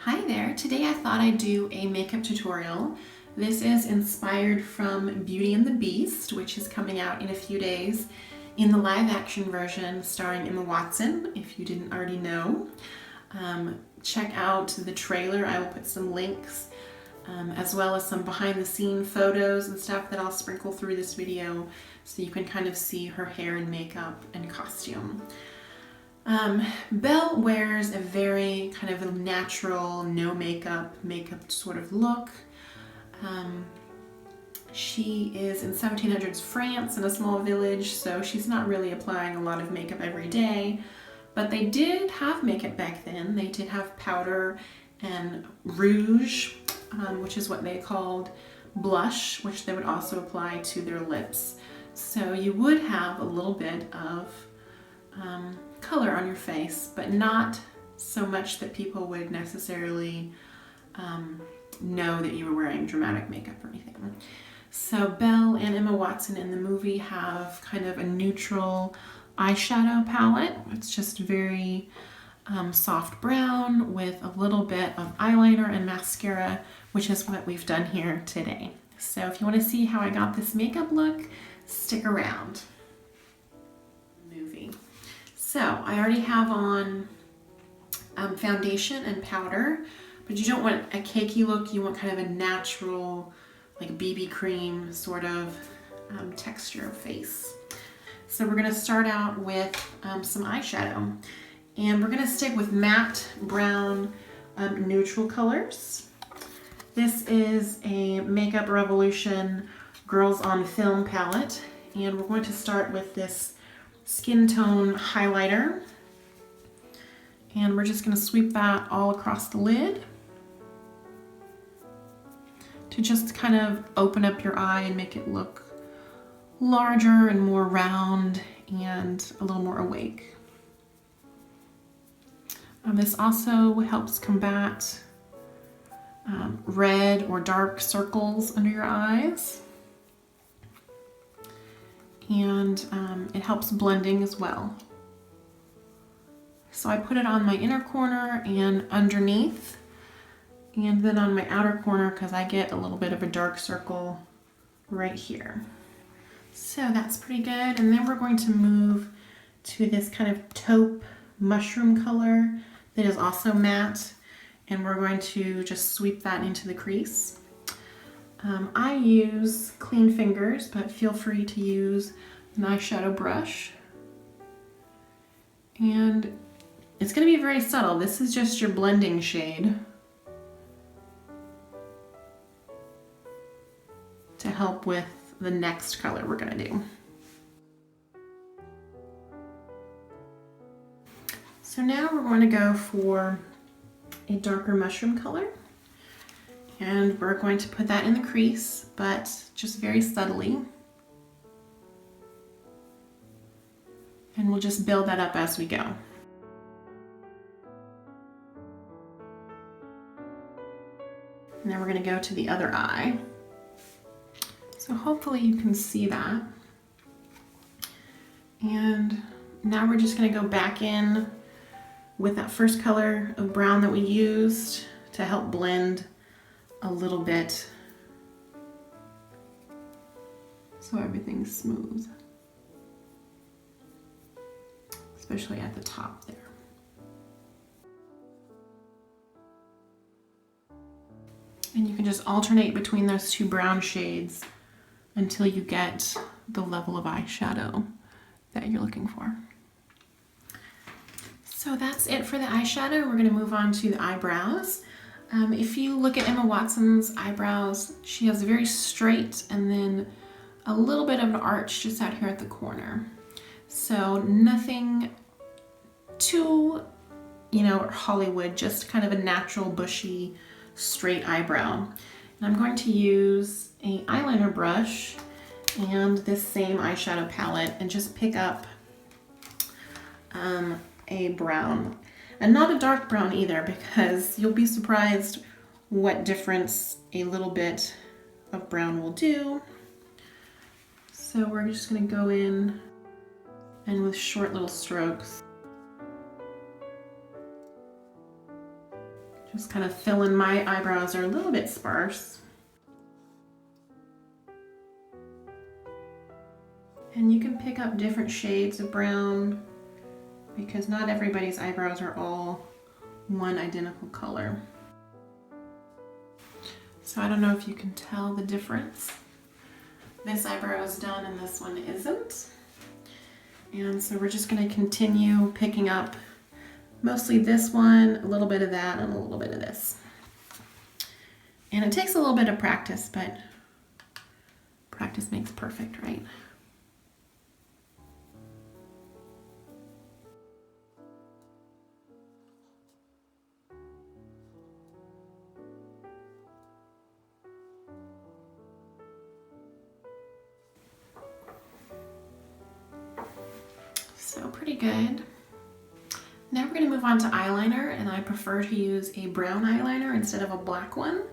Hi there, today I thought I'd do a makeup tutorial. This is inspired from Beauty and the Beast, which is coming out in a few days in the live action version starring Emma Watson, if you didn't already know. Check out the trailer, I will put some links, as well as some behind the scene photos and stuff that I'll sprinkle through this video so you can kind of see her hair and makeup and costume. Belle wears a very kind of a natural, no makeup sort of look. She is in 1700s France in a small village, so she's not really applying a lot of makeup every day. But they did have makeup back then. They did have powder and rouge, which is what they called blush, which they would also apply to their lips. So you would have a little bit of color on your face, but not so much that people would necessarily know that you were wearing dramatic makeup or anything. So Belle and Emma Watson in the movie have kind of a neutral eyeshadow palette. It's just very soft brown with a little bit of eyeliner and mascara, which is what we've done here today. So if you want to see how I got this makeup look, stick around. So I already have on foundation and powder, but you don't want a cakey look. You want kind of a natural, like BB cream sort of texture face. So we're going to start out with some eyeshadow, and we're going to stick with matte brown neutral colors. This is a Makeup Revolution Girls on Film palette, and we're going to start with this skin tone highlighter, and we're just going to sweep that all across the lid to just kind of open up your eye and make it look larger and more round and a little more awake. This also helps combat red or dark circles under your eyes. And it helps blending as well. So I put it on my inner corner and underneath, and then on my outer corner because I get a little bit of a dark circle right here. So that's pretty good. And then we're going to move to this kind of taupe mushroom color that is also matte, and we're going to just sweep that into the crease. I use clean fingers, but feel free to use an eyeshadow brush. And it's going to be very subtle. This is just your blending shade to help with the next color we're going to do. So now we're going to go for a darker mushroom color. And we're going to put that in the crease, but just very subtly. And we'll just build that up as we go. And then we're going to go to the other eye. So hopefully you can see that. And now we're just going to go back in with that first color of brown that we used to help blend a little bit so everything's smooth, especially at the top there. And you can just alternate between those two brown shades until you get the level of eyeshadow that you're looking for. So that's it for the eyeshadow. We're going to move on to the eyebrows. If you look at Emma Watson's eyebrows, she has very straight and then a little bit of an arch just out here at the corner. So nothing too, Hollywood, just kind of a natural, bushy, straight eyebrow. And I'm going to use an eyeliner brush and this same eyeshadow palette and just pick up a brown. And not a dark brown either, because you'll be surprised what difference a little bit of brown will do. So we're just going to go in and with short little strokes, Just kind of fill in my eyebrows. They're a little bit sparse. And you can pick up different shades of brown because not everybody's eyebrows are all one identical color. So I don't know if you can tell the difference. This eyebrow is done and this one isn't. And so we're just going to continue picking up mostly this one, a little bit of that, and a little bit of this. And it takes a little bit of practice, but practice makes perfect, right? So pretty good. Now we're going to move on to eyeliner, and I prefer to use a brown eyeliner instead of a black one.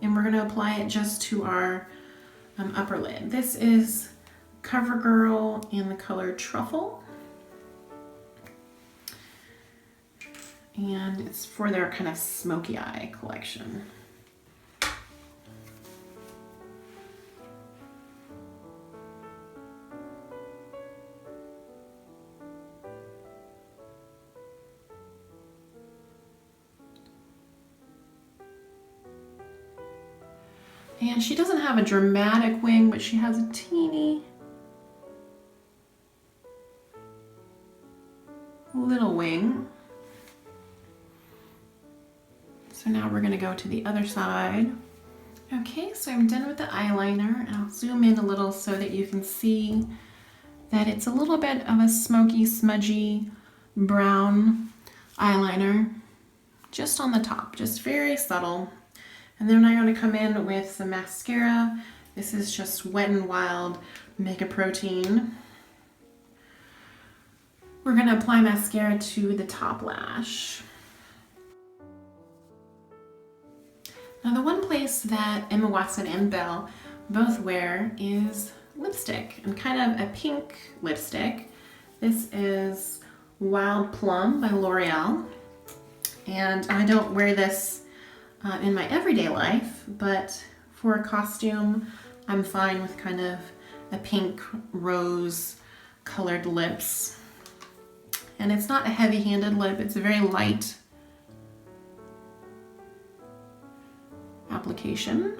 And we're going to apply it just to our upper lid. This is CoverGirl in the color Truffle. And it's for their kind of smoky eye collection. And she doesn't have a dramatic wing, but she has a teeny little wing. So now we're going to go to the other side. Okay, so I'm done with the eyeliner, and I'll zoom in a little so that you can see that it's a little bit of a smoky, smudgy brown eyeliner just on the top, just very subtle. And then I'm going to come in with some mascara. This is just Wet n Wild Mega Protein. We're going to apply mascara to the top lash. Now the one place that Emma Watson and Belle both wear is lipstick, and kind of a pink lipstick. This is Wild Plum by L'Oreal. And I don't wear this in my everyday life, but for a costume, I'm fine with kind of a pink rose colored lips. And it's not a heavy-handed lip, it's a very light application.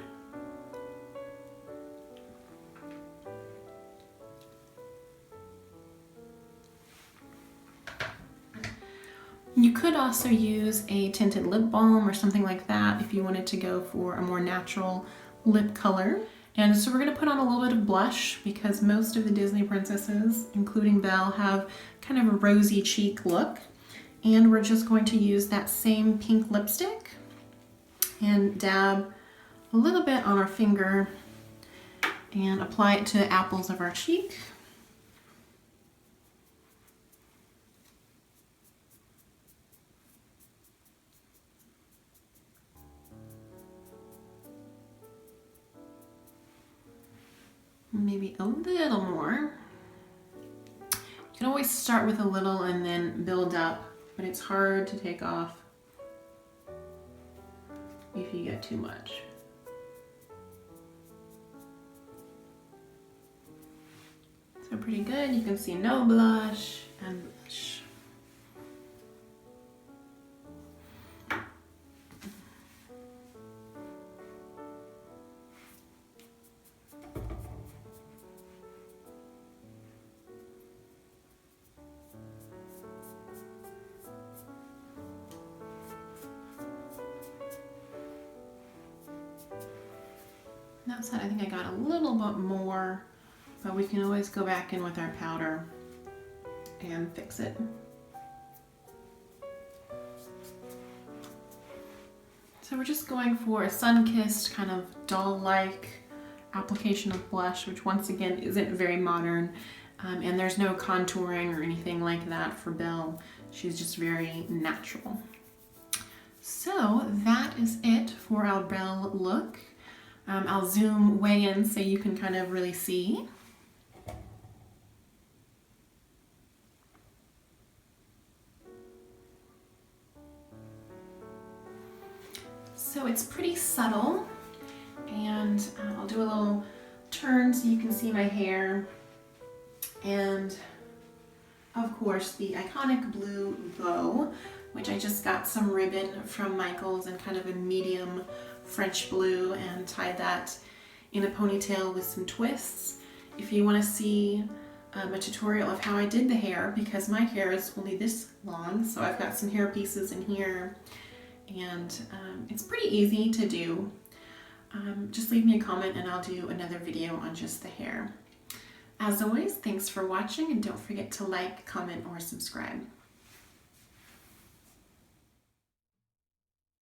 You could also use a tinted lip balm or something like that if you wanted to go for a more natural lip color. And so we're going to put on a little bit of blush because most of the Disney princesses, including Belle, have kind of a rosy cheek look. And we're just going to use that same pink lipstick and dab a little bit on our finger and apply it to the apples of our cheek. Maybe a little more. You can always start with a little and then build up, but it's hard to take off if you get too much. So pretty good. You can see no blush and blush. That side, I think I got a little bit more, but we can always go back in with our powder and fix it. So we're just going for a sun-kissed kind of doll-like application of blush, which once again isn't very modern, and there's no contouring or anything like that for Belle. She's just very natural. So that is it for our Belle look. I'll zoom way in so you can kind of really see. So it's pretty subtle, and I'll do a little turn so you can see my hair, and of course the iconic blue bow, which I just got some ribbon from Michael's in kind of a medium French blue and tied that in a ponytail with some twists. If you want to see a tutorial of how I did the hair, because my hair is only this long, so I've got some hair pieces in here, and it's pretty easy to do. Just leave me a comment and I'll do another video on just the hair. As always, thanks for watching, and don't forget to like, comment, or subscribe.